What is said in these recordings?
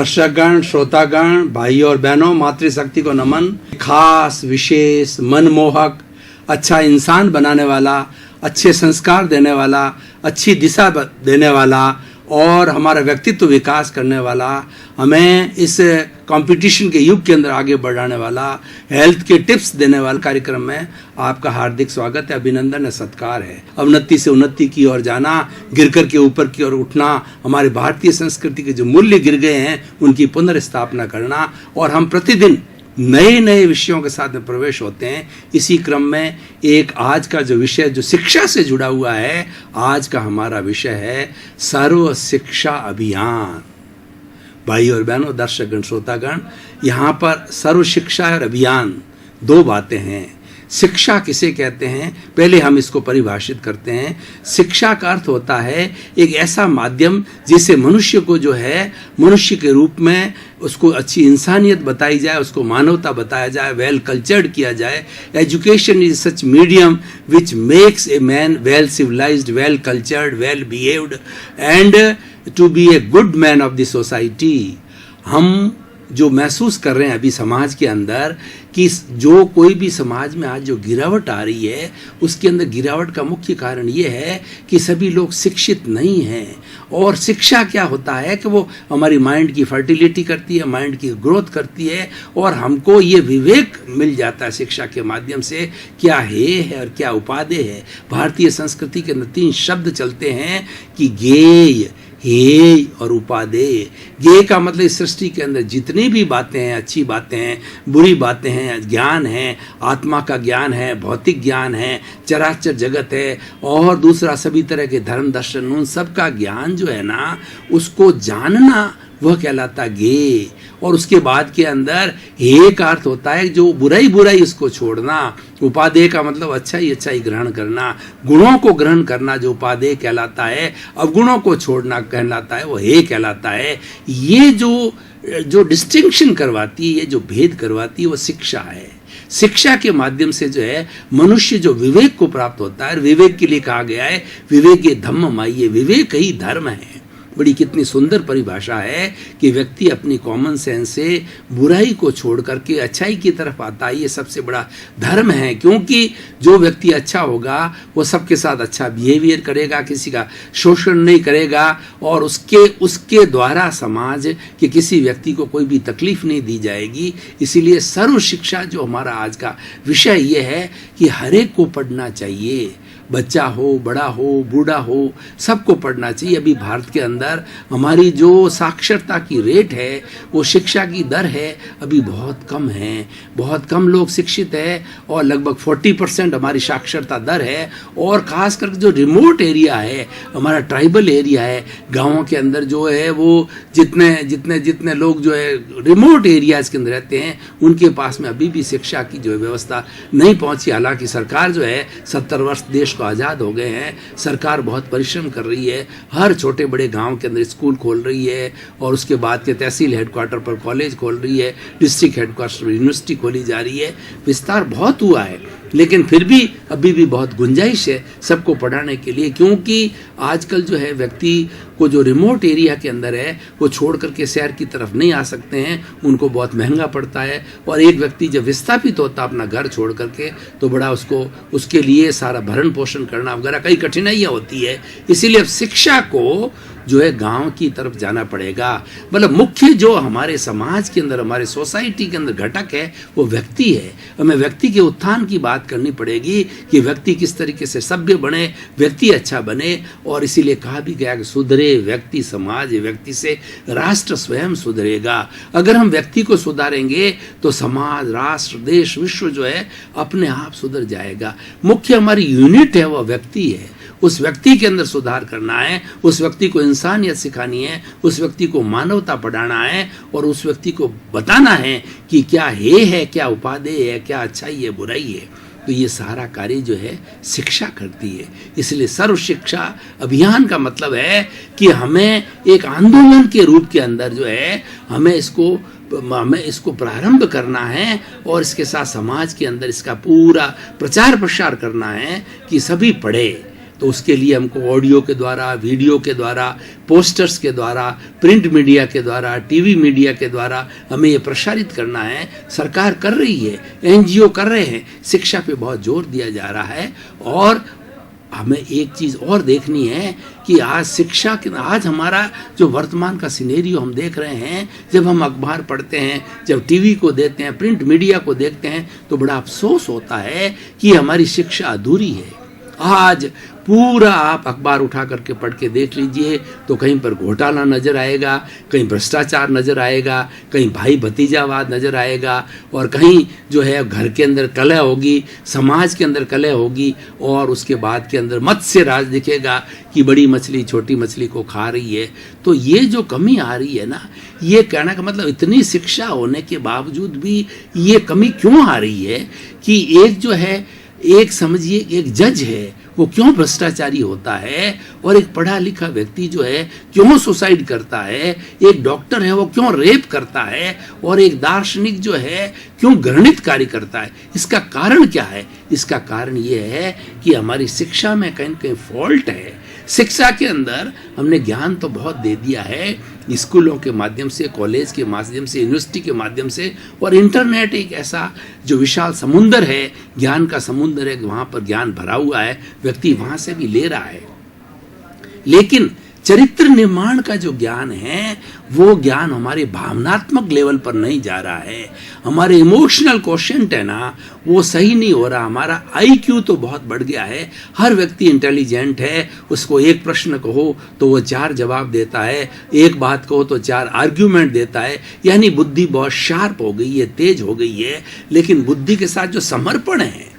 दर्शकगण, श्रोतागण, भाई और बहनों, मातृशक्ति को नमन। खास, विशेष, मनमोहक, अच्छा इंसान बनाने वाला, अच्छे संस्कार देने वाला, अच्छी दिशा देने वाला और हमारा व्यक्तित्व विकास करने वाला, हमें इस कंपटीशन के युग के अंदर आगे बढ़ाने वाला, हेल्थ के टिप्स देने वाला कार्यक्रम में आपका हार्दिक स्वागत है, अभिनंदन है, सत्कार है। अवनति से उन्नति की ओर जाना, गिरकर के ऊपर की ओर उठना, हमारे भारतीय संस्कृति के जो मूल्य गिर गए हैं उनकी पुनर्स्थापना करना, और हम प्रतिदिन नए नए विषयों के साथ में प्रवेश होते हैं। इसी क्रम में एक आज का जो विषय जो शिक्षा से जुड़ा हुआ है, आज का हमारा विषय है सर्व शिक्षा अभियान। भाई और बहनों, दर्शकगण, श्रोतागण, यहाँ पर सर्व शिक्षा और अभियान दो बातें हैं। शिक्षा किसे कहते हैं, पहले हम इसको परिभाषित करते हैं। शिक्षा का अर्थ होता है एक ऐसा माध्यम जिससे मनुष्य को जो है मनुष्य के रूप में उसको अच्छी इंसानियत बताई जाए, उसको मानवता बताया जाए, वेल कल्चर्ड किया जाए। Education is such medium which makes a man well civilised, well cultured, well behaved and to be a good man of the society. हम जो महसूस कर रहे हैं अभी समाज के अंदर कि जो कोई भी समाज में आज जो गिरावट आ रही है, उसके अंदर गिरावट का मुख्य कारण ये है कि सभी लोग शिक्षित नहीं हैं। और शिक्षा क्या होता है कि वो हमारी माइंड की फर्टिलिटी करती है, माइंड की ग्रोथ करती है, और हमको ये विवेक मिल जाता है शिक्षा के माध्यम से क्या है और क्या उपादेय है। भारतीय संस्कृति के अंदर 3 शब्द चलते हैं कि ज्ञेय, हेय और उपादेय। ज्ञेय का मतलब इस सृष्टि के अंदर जितनी भी बातें हैं, अच्छी बातें हैं, बुरी बातें हैं, ज्ञान है, आत्मा का ज्ञान है, भौतिक ज्ञान है, चराचर जगत है, और दूसरा सभी तरह के धर्म दर्शन, उन सब का ज्ञान जो है ना, उसको जानना वह कहलाता ज्ञेय। और उसके बाद के अंदर हे का अर्थ होता है जो बुराई बुराई उसको छोड़ना। उपादेय का मतलब अच्छाई ग्रहण करना, गुणों को ग्रहण करना जो उपादेय कहलाता है, अवगुणों को छोड़ना कहलाता है, वो हे कहलाता है। ये जो डिस्टिंक्शन करवाती है, ये जो भेद करवाती है, वो शिक्षा है। शिक्षा के माध्यम से जो है मनुष्य जो विवेक को प्राप्त होता है, विवेक के लिए कहा गया है विवेक ये धम्ममाइये, विवेक ही धर्म है। बड़ी कितनी सुंदर परिभाषा है कि व्यक्ति अपनी कॉमन सेंस से बुराई को छोड़ करके अच्छाई की तरफ आता है, ये सबसे बड़ा धर्म है। क्योंकि जो व्यक्ति अच्छा होगा वो सबके साथ अच्छा बिहेवियर करेगा, किसी का शोषण नहीं करेगा, और उसके द्वारा समाज के किसी व्यक्ति को कोई भी तकलीफ नहीं दी जाएगी। इसीलिए सर्व शिक्षा जो हमारा आज का विषय ये है कि हर एक को पढ़ना चाहिए, बच्चा हो, बड़ा हो, बूढ़ा हो, सबको पढ़ना चाहिए। अभी भारत के अंदर हमारी जो साक्षरता की रेट है, वो शिक्षा की दर है अभी बहुत कम है, बहुत कम लोग शिक्षित है, और लगभग 40% हमारी साक्षरता दर है। और खास करके जो रिमोट एरिया है, हमारा ट्राइबल एरिया है, गाँवों के अंदर जो है वो जितने लोग जो है रिमोट एरियाज के अंदर रहते हैं, उनके पास में अभी भी शिक्षा की जो व्यवस्था नहीं पहुँची। हालांकि सरकार जो है 70 वर्ष देश आजाद हो गए हैं, सरकार बहुत परिश्रम कर रही है, हर छोटे बड़े गांव के अंदर स्कूल खोल रही है, और उसके बाद के तहसील हेडक्वार्टर पर कॉलेज खोल रही है, डिस्ट्रिक्ट हेडक्वार्टर पर यूनिवर्सिटी खोली जा रही है। विस्तार बहुत हुआ है, लेकिन फिर भी अभी भी बहुत गुंजाइश है सबको पढ़ाने के लिए। क्योंकि आजकल जो है व्यक्ति को जो रिमोट एरिया के अंदर है वो छोड़ करके शहर की तरफ नहीं आ सकते हैं, उनको बहुत महंगा पड़ता है। और एक व्यक्ति जब विस्थापित होता अपना घर छोड़ करके, तो बड़ा उसके लिए सारा भरण पोषण करना वगैरह कई कठिनाइयाँ होती है। इसीलिए अब शिक्षा को जो है गांव की तरफ जाना पड़ेगा। मतलब मुख्य जो हमारे समाज के अंदर, हमारे सोसाइटी के अंदर घटक है वो व्यक्ति है। हमें व्यक्ति के उत्थान की बात करनी पड़ेगी कि व्यक्ति किस तरीके से सभ्य बने, व्यक्ति अच्छा बने। और इसीलिए कहा भी गया कि सुधरे व्यक्ति समाज, व्यक्ति से राष्ट्र स्वयं सुधरेगा। अगर हम व्यक्ति को सुधारेंगे तो समाज, राष्ट्र, देश, विश्व जो है अपने आप सुधर जाएगा। मुख्य हमारी यूनिट है वो व्यक्ति है। उस व्यक्ति के अंदर सुधार करना है, उस व्यक्ति को इंसानियत सिखानी है, उस व्यक्ति को मानवता पढ़ाना है, और उस व्यक्ति को बताना है कि क्या है, क्या उपादेय है, क्या अच्छाई है, बुराई है। तो ये सारा कार्य जो है शिक्षा करती है। इसलिए सर्व शिक्षा अभियान का मतलब है कि हमें एक आंदोलन के रूप के अंदर जो है हमें इसको प्रारंभ करना है, और इसके साथ समाज के अंदर इसका पूरा प्रचार प्रसार करना है कि सभी पढ़े। तो उसके लिए हमको ऑडियो के द्वारा, वीडियो के द्वारा, पोस्टर्स के द्वारा, प्रिंट मीडिया के द्वारा, टीवी मीडिया के द्वारा हमें ये प्रसारित करना है। सरकार कर रही है, एनजीओ कर रहे हैं, शिक्षा पे बहुत जोर दिया जा रहा है। और हमें एक चीज़ और देखनी है कि आज शिक्षा के, आज हमारा जो वर्तमान का सिनेरियो हम देख रहे हैं, जब हम अखबार पढ़ते हैं, जब टीवी को देखते हैं, प्रिंट मीडिया को देखते हैं, तो बड़ा अफसोस होता है कि हमारी शिक्षा अधूरी है। आज पूरा आप अखबार उठा करके पढ़ के देख लीजिए तो कहीं पर घोटाला नजर आएगा, कहीं भ्रष्टाचार नजर आएगा, कहीं भाई भतीजावाद नजर आएगा, और कहीं जो है घर के अंदर कलह होगी, समाज के अंदर कलह होगी, और उसके बाद के अंदर मत्स्य राज दिखेगा कि बड़ी मछली छोटी मछली को खा रही है। तो ये जो कमी आ रही है ना, ये कहने का मतलब इतनी शिक्षा होने के बावजूद भी ये कमी क्यों आ रही है कि एक जो है, एक समझिए एक जज है वो क्यों भ्रष्टाचारी होता है, और एक पढ़ा लिखा व्यक्ति जो है क्यों सुसाइड करता है, एक डॉक्टर है वो क्यों रेप करता है, और एक दार्शनिक जो है क्यों घृणित कार्य करता है। इसका कारण क्या है? इसका कारण ये है कि हमारी शिक्षा में कहीं कहीं फॉल्ट है। शिक्षा के अंदर हमने ज्ञान तो बहुत दे दिया है, स्कूलों के माध्यम से, कॉलेज के माध्यम से, यूनिवर्सिटी के माध्यम से, और इंटरनेट एक ऐसा जो विशाल समुंदर है, ज्ञान का समुंदर है, वहाँ पर ज्ञान भरा हुआ है, व्यक्ति वहाँ से भी ले रहा है। लेकिन चरित्र निर्माण का जो ज्ञान है वो ज्ञान हमारे भावनात्मक लेवल पर नहीं जा रहा है। हमारे इमोशनल क्वोशेंट है ना, वो सही नहीं हो रहा। हमारा आईक्यू तो बहुत बढ़ गया है, हर व्यक्ति इंटेलिजेंट है, उसको एक प्रश्न कहो तो वो 4 जवाब देता है, एक बात कहो तो 4 आर्ग्यूमेंट देता है, यानी बुद्धि बहुत शार्प हो गई है, तेज हो गई है। लेकिन बुद्धि के साथ जो समर्पण है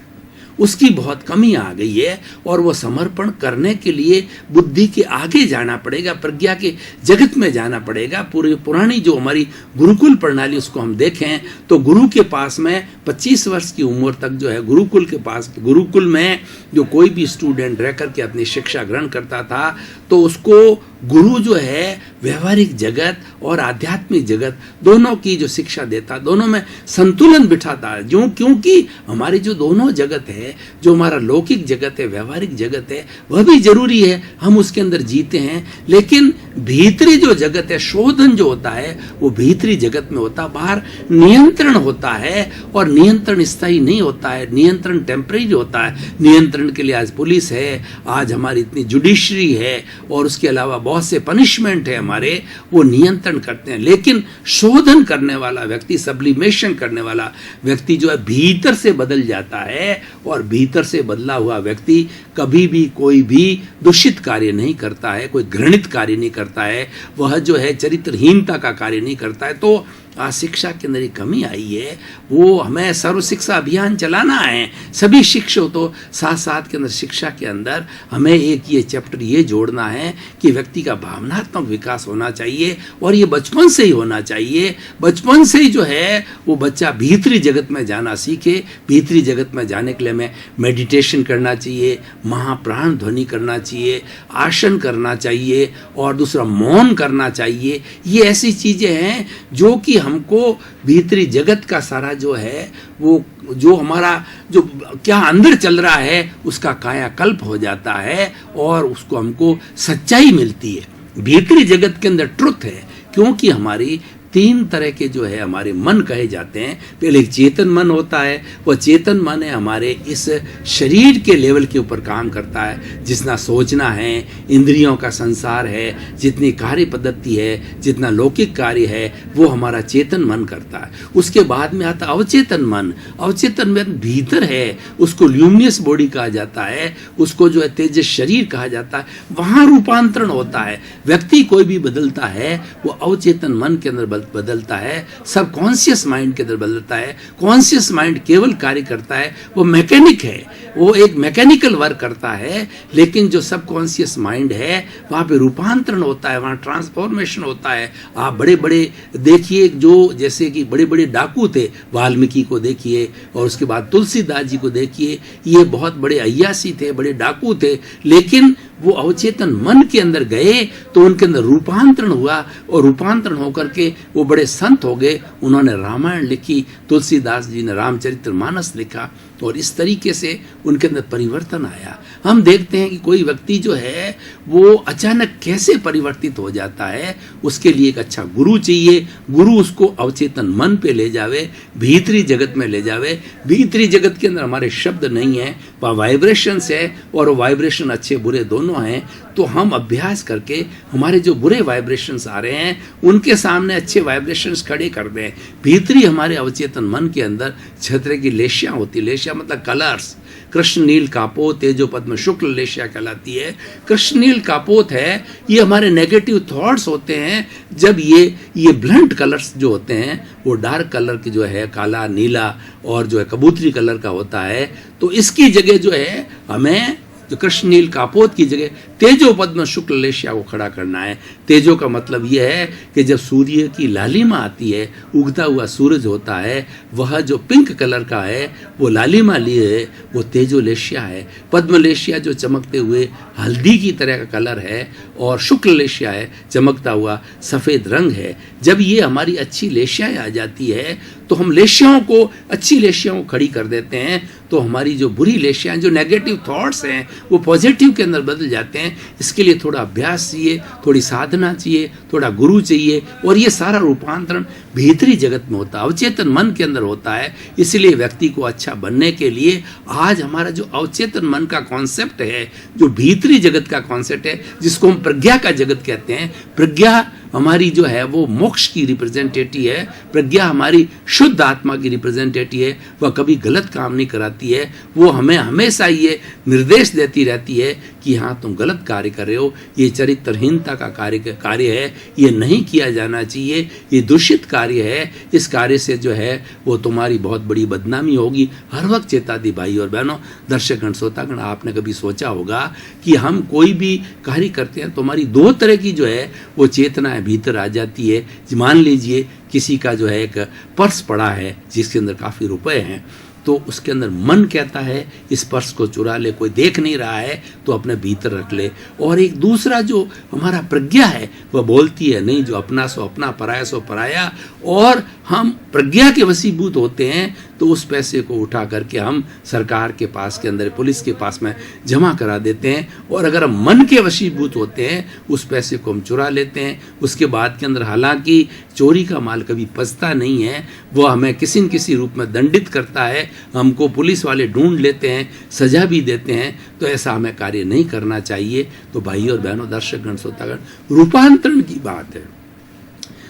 उसकी बहुत कमी आ गई है, और वो समर्पण करने के लिए बुद्धि के आगे जाना पड़ेगा, प्रज्ञा के जगत में जाना पड़ेगा। पूरी पुरानी जो हमारी गुरुकुल प्रणाली उसको हम देखें तो गुरु के पास में 25 वर्ष की उम्र तक जो है गुरुकुल के पास, गुरुकुल में जो कोई भी स्टूडेंट रह करके अपनी शिक्षा ग्रहण करता था तो उसको गुरु जो है व्यवहारिक जगत और आध्यात्मिक जगत दोनों की जो शिक्षा देता, दोनों में संतुलन बिठाता है। क्योंकि हमारी जो दोनों जगत है, जो हमारा लौकिक जगत है, व्यवहारिक जगत है, वह भी जरूरी है, हम उसके अंदर जीते हैं। लेकिन भीतरी जो जगत है, शोधन जो होता है वो भीतरी जगत में होता, बाहर नियंत्रण होता है, और नियंत्रण स्थायी नहीं होता है, नियंत्रण टेम्परेरी होता है। नियंत्रण के लिए आज पुलिस है, आज हमारी इतनी जुडिशरी है, और उसके अलावा बहुत से पनिशमेंट है हमारे, वो नियंत्रण करते हैं। लेकिन शोधन करने वाला व्यक्ति, सब्लिमेशन करने वाला व्यक्ति जो है भीतर से बदल जाता है, और भीतर से बदला हुआ व्यक्ति कभी भी कोई भी दूषित कार्य नहीं करता है, कोई घृणित कार्य नहीं करता है, वह जो है चरित्रहीनता का कार्य नहीं करता है। तो आज शिक्षा के अंदर कमी आई है, वो हमें सर्व शिक्षा अभियान चलाना है। सभी शिक्षक तो साथ साथ के अंदर शिक्षा के अंदर हमें एक ये चैप्टर ये जोड़ना है कि व्यक्ति का भावनात्मक विकास होना चाहिए, और ये बचपन से ही होना चाहिए। बचपन से ही जो है वो बच्चा भीतरी जगत में जाना सीखे। भीतरी जगत में जाने के लिए हमें मेडिटेशन करना चाहिए, महाप्राण ध्वनि करना चाहिए, आसन करना चाहिए, और दूसरा मौन करना चाहिए। ये ऐसी चीजें हैं जो कि हमको भीतरी जगत का सारा जो है वो जो हमारा जो क्या अंदर चल रहा है उसका कायाकल्प हो जाता है, और उसको हमको सच्चाई मिलती है। भीतरी जगत के अंदर ट्रुथ है, क्योंकि हमारी 3 तरह के जो है हमारे मन कहे जाते हैं। पहले एक चेतन मन होता है, वह चेतन मन है हमारे इस शरीर के लेवल के ऊपर काम करता है, जितना सोचना है, इंद्रियों का संसार है, जितनी कार्य पद्धति है, जितना लौकिक कार्य है, वो हमारा चेतन मन करता है। उसके बाद में आता अवचेतन मन। अवचेतन मन भीतर है, उसको ल्यूमिनियस बॉडी कहा जाता है, उसको जो है तेजस शरीर कहा जाता है। वहाँ रूपांतरण होता है, व्यक्ति कोई भी बदलता है वो अवचेतन मन के अंदर बदलता है, सब कॉन्शियस माइंड के अंदर बदलता है। कॉन्शियस माइंड केवल कार्य करता है, वो मैकेनिक है, वो एक मैकेनिकल वर्क करता है। लेकिन जो सब कॉन्शियस माइंड है वहाँ पे रूपांतरण होता है, वहाँ ट्रांसफॉर्मेशन होता है। आप बड़े बड़े देखिए, जो जैसे कि बड़े बड़े डाकू थे, वाल्मीकि को देखिए, और उसके बाद तुलसीदास जी को देखिए, ये बहुत बड़े अय्यासी थे, बड़े डाकू थे, लेकिन वो अवचेतन मन के अंदर गए तो उनके अंदर रूपांतरण हुआ, और रूपांतरण होकर के वो बड़े संत हो गए। उन्होंने रामायण लिखी, तुलसीदास जी ने रामचरितमानस लिखा, और इस तरीके से उनके अंदर परिवर्तन आया। हम देखते हैं कि कोई व्यक्ति जो है वो अचानक कैसे परिवर्तित हो जाता है। उसके लिए एक अच्छा गुरु चाहिए। गुरु उसको अवचेतन मन पे ले जावे, भीतरी जगत में ले जावे। भीतरी जगत के अंदर हमारे शब्द नहीं है, वह वाइब्रेशंस है, और वाइब्रेशन अच्छे बुरे दोनों हैं। तो हम अभ्यास करके हमारे जो बुरे वाइब्रेशंस आ रहे हैं उनके सामने अच्छे वाइब्रेशंस खड़े कर दें। भीतरी हमारे अवचेतन मन के अंदर छत्र की लेशियां होती, लेशिया मतलब कलर्स। कृष्ण नील कापोत, तेजो पद्म शुक्ल लेशिया कहलाती है। कृष्ण नील कापोत है, ये हमारे नेगेटिव थॉट्स होते हैं। जब ये ब्लंट कलर्स जो होते हैं वो डार्क कलर की जो है काला, नीला और जो है कबूतरी कलर का होता है, तो इसकी जगह जो है हमें जो कृष्ण नील कापोत की जगह तेजो पद्म शुक्ल लेशिया को खड़ा करना है। तेजो का मतलब यह है कि जब सूर्य की लालिमा आती है, उगता हुआ सूरज होता है, वह जो पिंक कलर का है वो लालिमा लिए वो तेजो लेशिया है। पद्म लेशिया जो चमकते हुए हल्दी की तरह का कलर है, और शुक्ल लेशिया है चमकता हुआ सफ़ेद रंग है। जब ये हमारी अच्छी लेशियाएँ आ जाती है तो हम लेशियाओं को, अच्छी लेशियाओं को खड़ी कर देते हैं, तो हमारी जो बुरी लेशियाएँ, जो नेगेटिव थॉट्स हैं वो पॉजिटिव के अंदर बदल जाते हैं। इसके लिए थोड़ा अभ्यास चाहिए, थोड़ी साधना चाहिए, थोड़ा गुरु चाहिए, और ये सारा रूपांतरण भीतरी जगत में होता है, अवचेतन मन के अंदर होता है। इसलिए व्यक्ति को अच्छा बनने के लिए आज हमारा जो अवचेतन मन का कॉन्सेप्ट है, जो भीतरी जगत का कॉन्सेप्ट है, जिसको हम प्रज्ञा का जगत कहते हैं। प्रज्ञा हमारी जो है वो मोक्ष की रिप्रेजेंटेटिव है। प्रज्ञा हमारी शुद्ध आत्मा की रिप्रेजेंटेटिव है। वह कभी गलत काम नहीं कराती है। वो हमें हमेशा ये निर्देश देती रहती है कि हाँ तुम गलत कार्य कर रहे हो, ये चरित्रहीनता का कार्य है, ये नहीं किया जाना चाहिए, ये दूषित कार्य है, इस कार्य से जो है वो तुम्हारी बहुत बड़ी बदनामी होगी। हर वक्त चेताती भाई और बहनों, दर्शकगण, श्रोतागण, आपने कभी सोचा होगा कि हम कोई भी कार्य करते हैं तो हमारी दो तरह की जो है वो चेतना भीतर आ जाती है। मान लीजिए किसी का जो है एक पर्स पड़ा है जिसके अंदर काफ़ी रुपए हैं, तो उसके अंदर मन कहता है इस पर्स को चुरा ले, कोई देख नहीं रहा है तो अपने भीतर रख ले। और एक दूसरा जो हमारा प्रज्ञा है वह बोलती है नहीं, जो अपना सो अपना, पराया सो पराया। और हम प्रज्ञा के वशीभूत होते हैं तो उस पैसे को उठा करके हम सरकार के पास के अंदर, पुलिस के पास में जमा करा देते हैं। और अगर हम मन के वशीभूत होते हैं उस पैसे को हम चुरा लेते हैं। उसके बाद के अंदर हालांकि चोरी का माल कभी पचता नहीं है, वो हमें किसी न किसी रूप में दंडित करता है, हमको पुलिस वाले ढूंढ लेते हैं, सजा भी देते हैं। तो ऐसा हमें कार्य नहीं करना चाहिए। तो भाई और बहनों, दर्शकगण, श्रोतागण, रूपांतरण की बात है।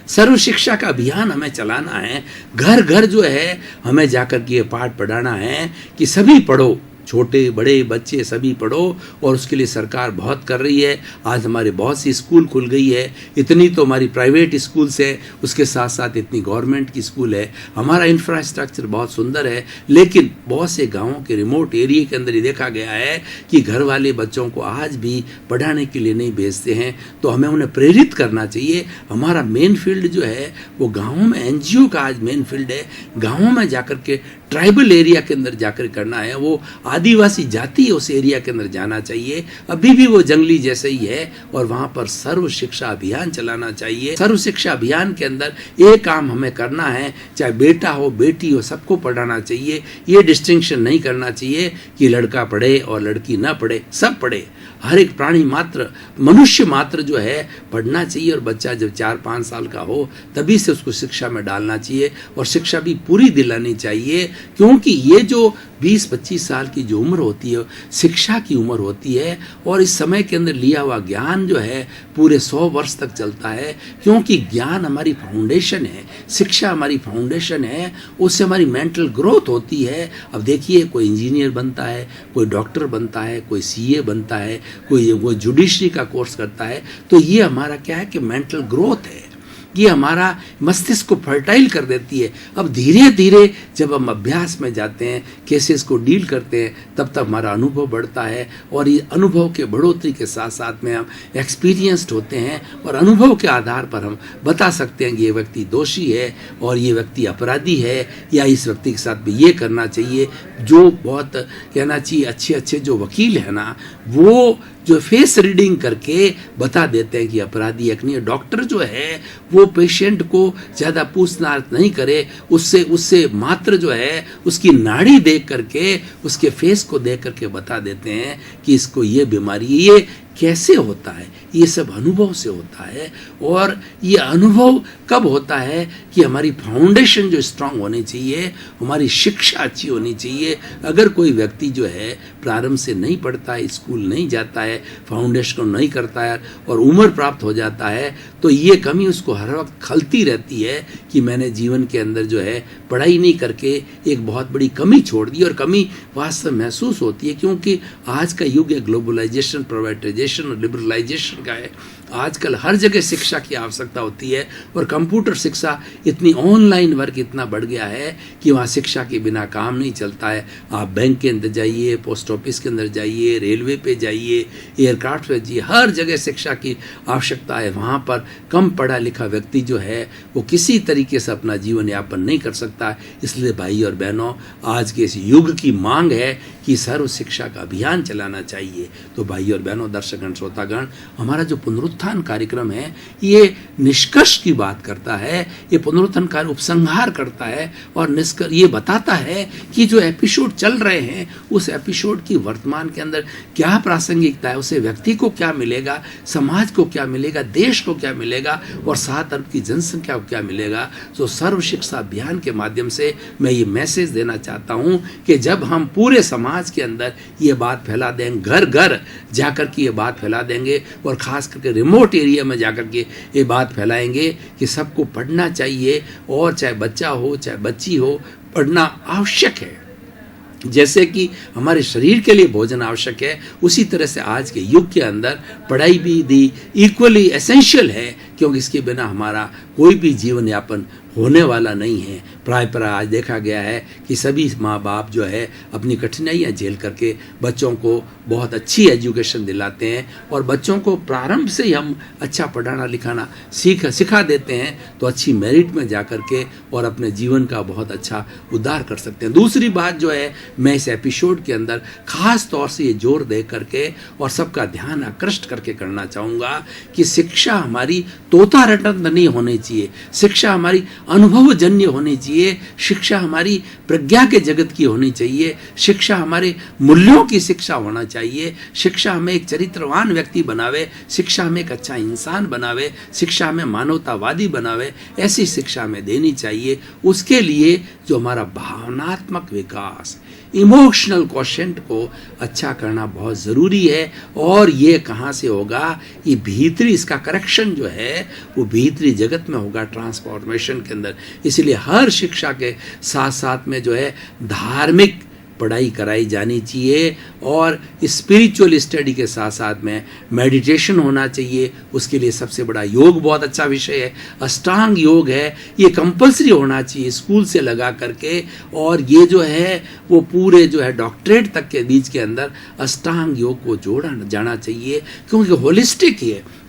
सर्व शिक्षा का अभियान हमें चलाना है। घर घर जो है हमें जाकर के ये पाठ पढ़ाना है कि सभी पढ़ो, छोटे बड़े बच्चे सभी पढ़ो। और उसके लिए सरकार बहुत कर रही है। आज हमारे बहुत सी स्कूल खुल गई है। इतनी तो हमारी प्राइवेट स्कूल्स है, उसके साथ साथ इतनी गवर्नमेंट की स्कूल है। हमारा इंफ्रास्ट्रक्चर बहुत सुंदर है। लेकिन बहुत से गांवों के रिमोट एरिया के अंदर ये देखा गया है कि घर वाले बच्चों को आज भी पढ़ाने के लिए नहीं भेजते हैं। तो हमें उन्हें प्रेरित करना चाहिए। हमारा मेन फील्ड जो है वो गाँवों में, NGO का आज मेन फील्ड है। गाँवों में जाकर के, ट्राइबल एरिया के अंदर जाकर करना है। वो आदिवासी जाति है, उस एरिया के अंदर जाना चाहिए। अभी भी वो जंगली जैसे ही है, और वहाँ पर सर्व शिक्षा अभियान चलाना चाहिए। सर्व शिक्षा अभियान के अंदर एक काम हमें करना है, चाहे बेटा हो बेटी हो, सबको पढ़ाना चाहिए। ये डिस्टिंक्शन नहीं करना चाहिए कि लड़का पढ़े और लड़की ना पढ़े, सब पढ़े। हर एक प्राणी मात्र, मनुष्य मात्र जो है पढ़ना चाहिए। और बच्चा जब 4-5 साल का हो तभी से उसको शिक्षा में डालना चाहिए, और शिक्षा भी पूरी दिलानी चाहिए। क्योंकि ये जो 20-25 साल की जो उम्र होती है शिक्षा की उम्र होती है, और इस समय के अंदर लिया हुआ ज्ञान जो है पूरे 100 वर्ष तक चलता है। क्योंकि ज्ञान हमारी फाउंडेशन है, शिक्षा हमारी फाउंडेशन है, उससे हमारी मेंटल ग्रोथ होती है। अब देखिए, कोई इंजीनियर बनता है, कोई डॉक्टर बनता है, कोई CA बनता है, कोई जुडिशरी का कोर्स करता है। तो ये हमारा क्या है कि मेंटल ग्रोथ है, ये हमारा मस्तिष्क को फर्टाइल कर देती है। अब धीरे धीरे जब हम अभ्यास में जाते हैं, केसेस को डील करते हैं, तब तब हमारा अनुभव बढ़ता है। और ये अनुभव के बढ़ोतरी के साथ साथ में हम एक्सपीरियंस्ड होते हैं, और अनुभव के आधार पर हम बता सकते हैं कि ये व्यक्ति दोषी है और ये व्यक्ति अपराधी है, या इस व्यक्ति के साथ भी ये करना चाहिए। जो बहुत कहना चाहिए, अच्छे अच्छे जो वकील हैं ना, वो जो फेस रीडिंग करके बता देते हैं कि अपराधी एक नहीं है। डॉक्टर जो है वो पेशेंट को ज़्यादा पूछताछ नहीं करे, उससे मात्र जो है उसकी नाड़ी देख करके, उसके फेस को देख करके बता देते हैं कि इसको ये बीमारी। ये कैसे होता है? ये सब अनुभव से होता है। और ये अनुभव कब होता है कि हमारी फाउंडेशन जो स्ट्रांग होनी चाहिए, हमारी शिक्षा अच्छी होनी चाहिए। अगर कोई व्यक्ति जो है प्रारंभ से नहीं पढ़ता है, स्कूल नहीं जाता है, फाउंडेशन को नहीं करता है और उम्र प्राप्त हो जाता है, तो ये कमी उसको हर वक्त खलती रहती है कि मैंने जीवन के अंदर जो है पढ़ाई नहीं करके एक बहुत बड़ी कमी छोड़ दी। और कमी वास्तव महसूस होती है, क्योंकि आज का युग है ग्लोबलाइजेशन, प्राइवेटाइजेशन और लिबरलाइजेशन का है। आजकल हर जगह शिक्षा की आवश्यकता होती है और कंप्यूटर शिक्षा इतनी, ऑनलाइन वर्क इतना बढ़ गया है कि वहाँ शिक्षा के बिना काम नहीं चलता है। आप बैंक के अंदर जाइए, पोस्ट ऑफिस के अंदर जाइए, रेलवे पे जाइए, एयरक्राफ्ट पे जाइए, हर जगह शिक्षा की आवश्यकता है। वहाँ पर कम पढ़ा लिखा व्यक्ति जो है वो किसी तरीके से अपना जीवन यापन नहीं कर सकता। इसलिए भाई और बहनों, आज के इस युग की मांग है कि सर्व शिक्षा का अभियान चलाना चाहिए। तो भाई और बहनों, दर्शकगण, श्रोतागण, हमारा जो पुनरुत्थान कार्यक्रम है ये निष्कर्ष की बात करता है, ये पुनरुत्थान कार्य उपसंहार करता है और निष्कर्ष ये बताता है कि जो एपिसोड चल रहे हैं उस एपिसोड की वर्तमान के अंदर क्या प्रासंगिकता है, उसे व्यक्ति को क्या मिलेगा, समाज को क्या मिलेगा, देश को क्या मिलेगा और 7 अरब की जनसंख्या को क्या मिलेगा। तो सर्व शिक्षा अभियान के माध्यम से मैं ये मैसेज देना चाहता हूँ कि जब हम पूरे समाज के अंदर ये बात फैला देंगे, घर घर जाकर के ये बात फैला देंगे और खास करके रिमोट एरिया में जाकर के ये बात फैलाएंगे कि सबको पढ़ना चाहिए और चाहे बच्चा हो चाहे बच्ची हो, पढ़ना आवश्यक है। जैसे कि हमारे शरीर के लिए भोजन आवश्यक है, उसी तरह से आज के युग के अंदर पढ़ाई भी दी इक्वली एसेंशियल है, क्योंकि इसके बिना हमारा कोई भी जीवन यापन होने वाला नहीं है। प्राय पर आज देखा गया है कि सभी माँ बाप जो है अपनी कठिनाइयाँ झेल करके बच्चों को बहुत अच्छी एजुकेशन दिलाते हैं और बच्चों को प्रारंभ से ही हम अच्छा पढ़ाना लिखाना सिखा देते हैं तो अच्छी मेरिट में जा कर के और अपने जीवन का बहुत अच्छा उद्धार कर सकते हैं। दूसरी बात जो है, मैं इस एपिसोड के अंदर खास तौर से ये जोर दे करके और सबका ध्यान आकृष्ट करके करना चाहूँगा कि शिक्षा हमारी तोता रटन नहीं होनी चाहिए, शिक्षा हमारी अनुभवजन्य होनी चाहिए, शिक्षा हमारी प्रज्ञा के जगत की होनी चाहिए, शिक्षा हमारे मूल्यों की शिक्षा होना चाहिए, शिक्षा हमें एक चरित्रवान व्यक्ति बनावे, शिक्षा हमें एक अच्छा इंसान बनावे, शिक्षा हमें मानवतावादी बनावे, ऐसी शिक्षा हमें देनी चाहिए। उसके लिए जो हमारा भावनात्मक विकास, इमोशनल क्वोशेंट को अच्छा करना बहुत ज़रूरी है। और ये कहाँ से होगा? ये भीतरी, इसका करेक्शन जो है वो भीतरी जगत में होगा, ट्रांसफॉर्मेशन के अंदर। इसलिए हर शिक्षा के साथ साथ में जो है धार्मिक पढ़ाई कराई जानी चाहिए और स्पिरिचुअल स्टडी के साथ साथ में मेडिटेशन होना चाहिए। उसके लिए सबसे बड़ा योग बहुत अच्छा विषय है, अष्टांग योग है, ये कंपलसरी होना चाहिए स्कूल से लगा करके। और ये जो है वो पूरे जो है डॉक्टरेट तक के बीच के अंदर अष्टांग योग को जोड़ा जाना चाहिए, क्योंकि होलिस्टिक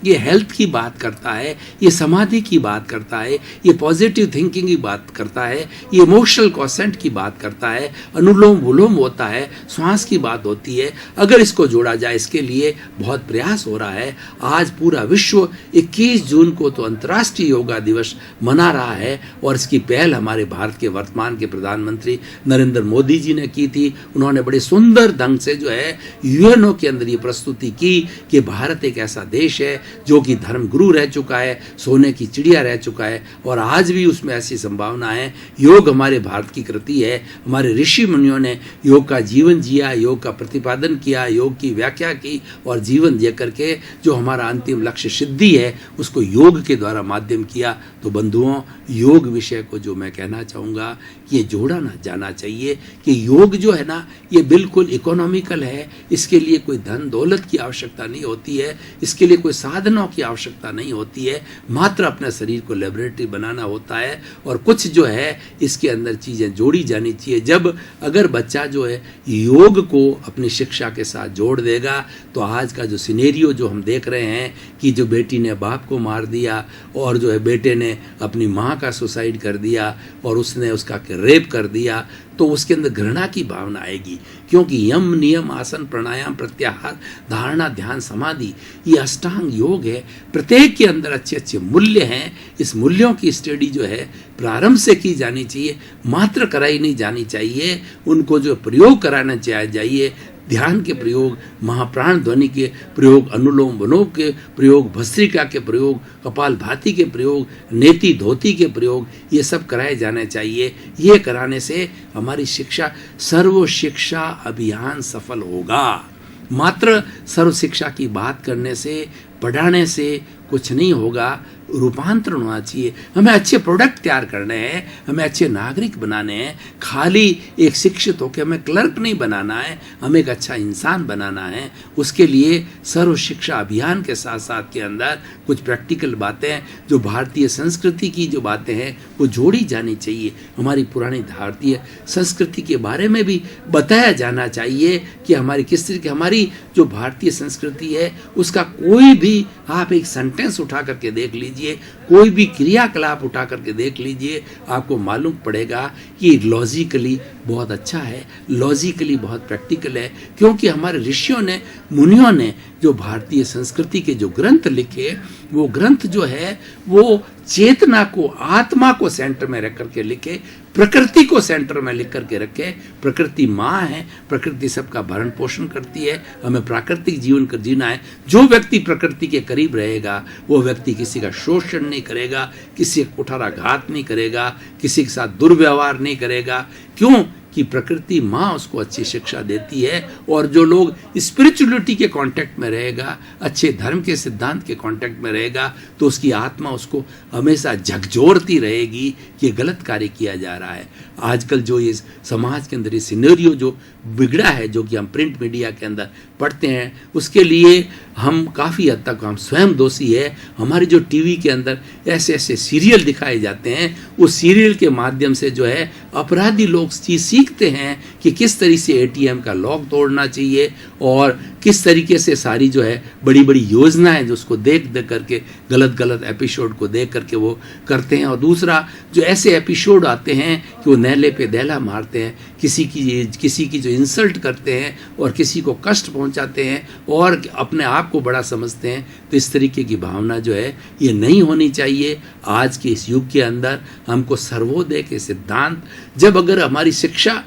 ये हेल्थ की बात करता है, ये समाधि की बात करता है, ये पॉजिटिव थिंकिंग की बात करता है, ये इमोशनल क्वोशेंट की बात करता है, अनुलोम विलोम होता है, श्वास की बात होती है। अगर इसको जोड़ा जाए, इसके लिए बहुत प्रयास हो रहा है। आज पूरा विश्व 21 जून को तो अंतर्राष्ट्रीय योगा दिवस मना रहा है और इसकी पहल हमारे भारत के वर्तमान के प्रधानमंत्री नरेंद्र मोदी जी ने की थी। उन्होंने बड़े सुंदर ढंग से जो है यूएनओ के अंदर ये प्रस्तुति की कि भारत एक ऐसा देश है जो कि धर्म गुरु रह चुका है, सोने की चिड़िया रह चुका है और आज भी उसमें ऐसी संभावना है। योग हमारे भारत की कृति है। हमारे ऋषि मुनियों ने योग का जीवन जिया, योग का प्रतिपादन किया, योग की व्याख्या की और जीवन जी करके जो हमारा अंतिम लक्ष्य सिद्धि है उसको योग के द्वारा माध्यम किया। तो बंधुओं, योग विषय को जो मैं कहना चाहूँगा कि ये जोड़ा ना जाना चाहिए कि योग जो है ना ये बिल्कुल इकोनॉमिकल है, इसके लिए कोई धन दौलत की आवश्यकता नहीं होती है, इसके लिए कोई साधनों की आवश्यकता नहीं होती है, मात्र अपने शरीर को लेबोरेटरी बनाना होता है और कुछ जो है इसके अंदर चीज़ें जोड़ी जानी चाहिए। जब अगर बच्चा जो है योग को अपनी शिक्षा के साथ जोड़ देगा तो आज का जो सिनेरियो जो हम देख रहे हैं कि जो बेटी ने बाप को मार दिया और जो है बेटे ने अपनी माँ का सुसाइड कर दिया और उसने उसका रेप कर दिया, तो उसके अंदर घृणा की भावना आएगी क्योंकि यम नियम आसन प्राणायाम प्रत्याहार धारणा ध्यान समाधि ये अष्टांग योग है। प्रत्येक के अंदर अच्छे अच्छे मूल्य हैं। इस मूल्यों की स्टडी जो है प्रारंभ से की जानी चाहिए, मात्र कराई नहीं जानी चाहिए, उनको जो प्रयोग कराना चाहिए। ध्यान के प्रयोग, महाप्राण ध्वनि के प्रयोग, अनुलोम विलोम के प्रयोग, भस्त्रिका के प्रयोग, कपाल भाती के प्रयोग, नेति धोती के प्रयोग, ये सब कराए जाने चाहिए। ये कराने से हमारी शिक्षा सर्व शिक्षा अभियान सफल होगा। मात्र सर्व शिक्षा की बात करने से, पढ़ाने से कुछ नहीं होगा। रूपांतरण होना चाहिए। हमें अच्छे प्रोडक्ट तैयार करने हैं, हमें अच्छे नागरिक बनाने हैं। खाली एक शिक्षित होकर हमें क्लर्क नहीं बनाना है, हमें एक अच्छा इंसान बनाना है। उसके लिए सर्व शिक्षा अभियान के साथ साथ के अंदर कुछ प्रैक्टिकल बातें, जो भारतीय संस्कृति की जो बातें हैं वो जोड़ी जानी चाहिए। हमारी पुरानी भारतीय संस्कृति के बारे में भी बताया जाना चाहिए कि हमारी किस तरह की हमारी जो भारतीय संस्कृति है उसका कोई भी आप एक सेंटेंस उठा करके देख लीजिए, कोई भी क्रियाकलाप उठा करके देख लीजिए, आपको मालूम पड़ेगा कि लॉजिकली बहुत अच्छा है, लॉजिकली बहुत प्रैक्टिकल है। क्योंकि हमारे ऋषियों ने, मुनियों ने जो भारतीय संस्कृति के जो ग्रंथ लिखे, वो ग्रंथ जो है वो चेतना को, आत्मा को सेंटर में रख करके लिखे, प्रकृति को सेंटर में लिख करके रखे। प्रकृति माँ है, प्रकृति सबका भरण पोषण करती है, हमें प्राकृतिक जीवन कर जीना है। जो व्यक्ति प्रकृति के करीब रहेगा वो व्यक्ति किसी का शोषण नहीं करेगा, किसी का कुठाराघात नहीं करेगा, किसी के साथ दुर्व्यवहार नहीं करेगा। क्यों कि प्रकृति माँ उसको अच्छी शिक्षा देती है। और जो लोग स्पिरिचुअलिटी के कांटेक्ट में रहेगा, अच्छे धर्म के सिद्धांत के कांटेक्ट में रहेगा, तो उसकी आत्मा उसको हमेशा झकझोरती रहेगी कि गलत कार्य किया जा रहा है। आजकल जो ये समाज के अंदर ये सिनेरियो जो बिगड़ा है, जो कि हम प्रिंट मीडिया के अंदर पढ़ते हैं, उसके लिए हम काफ़ी हद तक हम स्वयं दोषी है। हमारे जो टीवी के अंदर ऐसे ऐसे सीरियल दिखाए जाते हैं, उस सीरियल के माध्यम से जो है अपराधी लोग चीज़ सीखते हैं कि किस तरीके से एटीएम का लॉक तोड़ना चाहिए और किस तरीके से सारी जो है बड़ी बड़ी योजनाएं जो उसको देख करके गलत एपिसोड को देख करके वो करते हैं। और दूसरा जो ऐसे एपिसोड आते हैं कि वो नहले पे दहला मारते हैं, किसी की जो इंसल्ट करते हैं और किसी को कष्ट पहुंचाते हैं और अपने आप को बड़ा समझते हैं। तो इस तरीके की भावना जो है ये नहीं होनी चाहिए। आज के इस युग के अंदर हमको सर्वोदय के सिद्धांत, जब अगर हमारी शिक्षा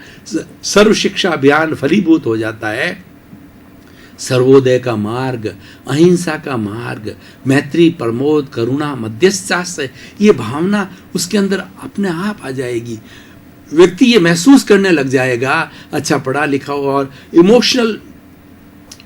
सर्व शिक्षा अभियान फलीभूत हो जाता है, सर्वोदय का मार्ग, अहिंसा का मार्ग, मैत्री प्रमोद करुणा मध्यस्थता से ये भावना उसके अंदर अपने आप आ जाएगी। व्यक्ति ये महसूस करने लग जाएगा, अच्छा पढ़ा लिखा और इमोशनल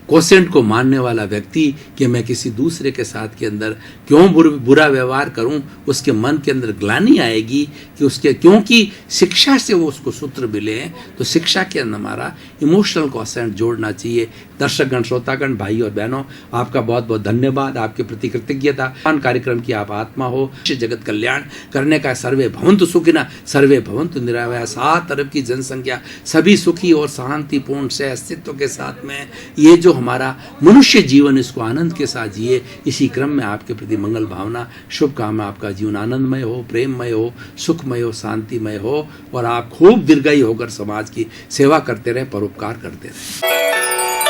क्वोशेंट को मानने वाला व्यक्ति, कि मैं किसी दूसरे के साथ के अंदर क्यों बुरा व्यवहार करूं, उसके मन के अंदर ग्लानि आएगी कि उसके, क्योंकि शिक्षा से वो उसको सूत्र मिले हैं। तो शिक्षा के अंदर हमारा इमोशनल क्वोशेंट जोड़ना चाहिए। दर्शकगण, श्रोतागण, भाई और बहनों, आपका बहुत बहुत धन्यवाद, आपके प्रति कृतज्ञता। कार्यक्रम की आप आत्मा हो, जगत कल्याण करने का सर्वे भवन्तु सुखिनः सर्वे भवन्तु निरामया। 7 अरब की जनसंख्या सभी सुखी और शांतिपूर्ण से अस्तित्व के साथ में ये जो हमारा मनुष्य जीवन, इसको आनंद के साथ जिए। इसी क्रम में आपके प्रति मंगल भावना, शुभकामना, आपका जीवन आनंदमय हो, प्रेममय हो, सुखमय हो, शांतिमय हो और आप खूब दीर्घायु होकर समाज की सेवा करते रहे, परोपकार करते रहे।